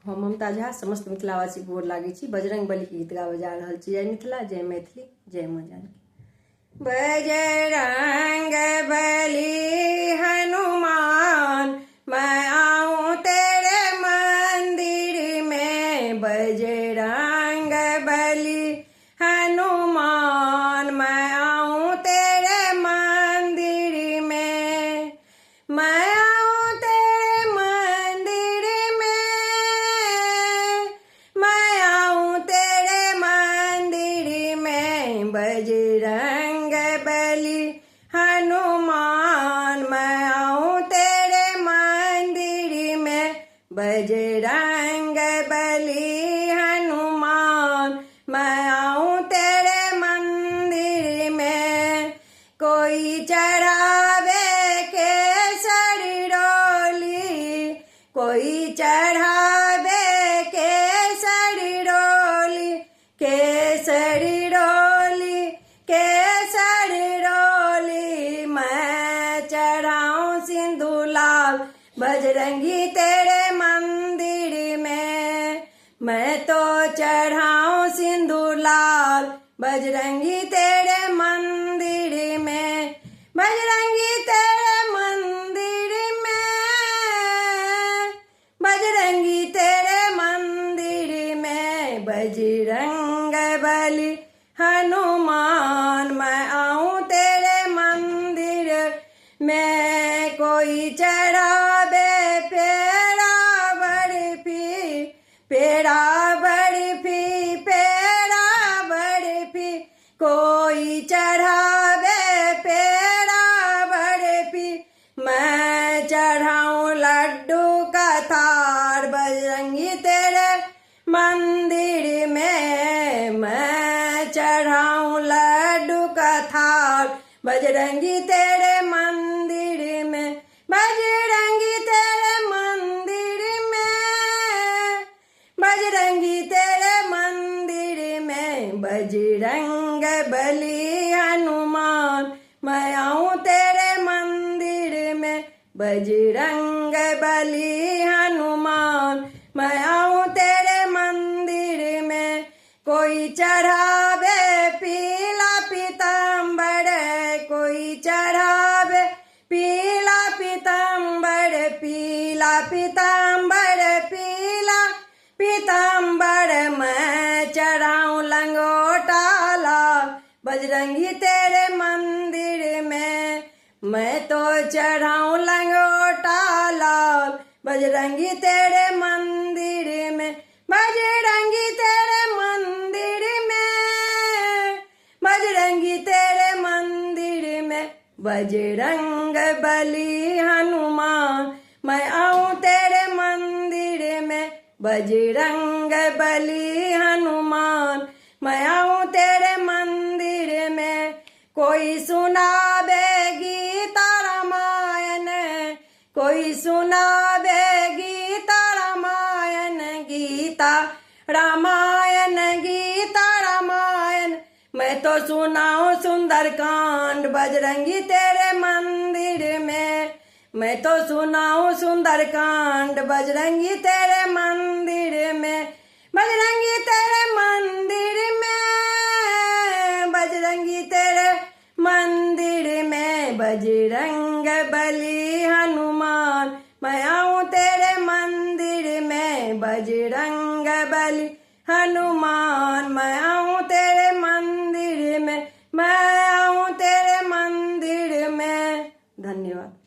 हम ममता झा समस्त मिथिलावासी गोर लागे छी। बजरंग बली के गीत गावे जा रहल छी। जय मिथिला, जय मैथिली, जय मां जानकी। बजरंग बली हनुमान, मैं आऊं तेरे मंदिर में। बजरंग बली हनुमान, मैं आऊं तेरे मंदिर में। मैं आऊं तेरे मंदिर में, मैं आऊं तेरे मंदिर में। बजरंग बली हनुमान, मैं आऊं तेरे मंदिर में। बजरंग बली हनुमान, मैं आऊं तेरे मंदिर में। कोई चढ़ावे केसरी डोली, कोई चढ़ावे केसरी डोली, केसरी डोली, केसरी डोली। मैं चढ़ाऊं सिंदूर बजरंगी तेरे मंदिर में। मैं तो चढ़ाऊं सिंदूर लाल बजरंगी तेरे मंदिर में। बजरंगी तेरे मंदिर में, बजरंगी तेरे मंदिर में। बजरंग बली हनुमान, मैं आऊं तेरे मंदिर में। कोई चढ़ावे पेड़ा बर्फी, पेड़ा बर्फी, पेड़ा बर्फी। कोई चढ़ावे पेड़ा बर्फी, मैं चढ़ाऊं लड्डू का थार बजरंगी तेरे मंदिर में। मैं चढ़ाऊं लड्डू का थार बजरंगी तेरे मंदिर में। बजरंगी तेरे मंदिर में, बजरंगी तेरे मंदिर में। बजरंग बली हनुमान, मैं आऊं तेरे मंदिर में। बजरंग बली हनुमान, मैं आऊं तेरे मंदिर में। कोई चढ़ावे पीला पीताम्बर, कोई चढ़ावे पीला पीताम्बर, पीला पीताम्बर, पीला पीताम्बर। मैं चढ़ाऊं लंगोटा लाल बजरंगी तेरे मंदिर में। मैं तो चढ़ाऊं लंगोटा लाल बजरंगी तेरे मंदिर में। बजरंगी तेरे मंदिर में, बजरंगी तेरे मंदिर में। बजरंग बली हनुमान, मैं आऊं तेरे मंदिर में। बजरंग बली हनुमान, मैं आऊं तेरे मंदिर में। कोई सुनावे गीता रामायण, कोई सुनावे गीता रामायण, गीता रामायण, गीता रामायण। मैं तो सुनाऊं सुंदर कांड बजरंगी तेरे मंदिर में। मैं तो सुनाऊं सुंदर कांड बजरंगी तेरे मंदिर में। बजरंगी तेरे मंदिर में, बजरंगी तेरे मंदिर में। बजरंग बली हनुमान, मैं आऊं तेरे मंदिर में। बजरंग बली हनुमान, मैं आऊं तेरे मंदिर में। मैं आऊं तेरे मंदिर में। धन्यवाद।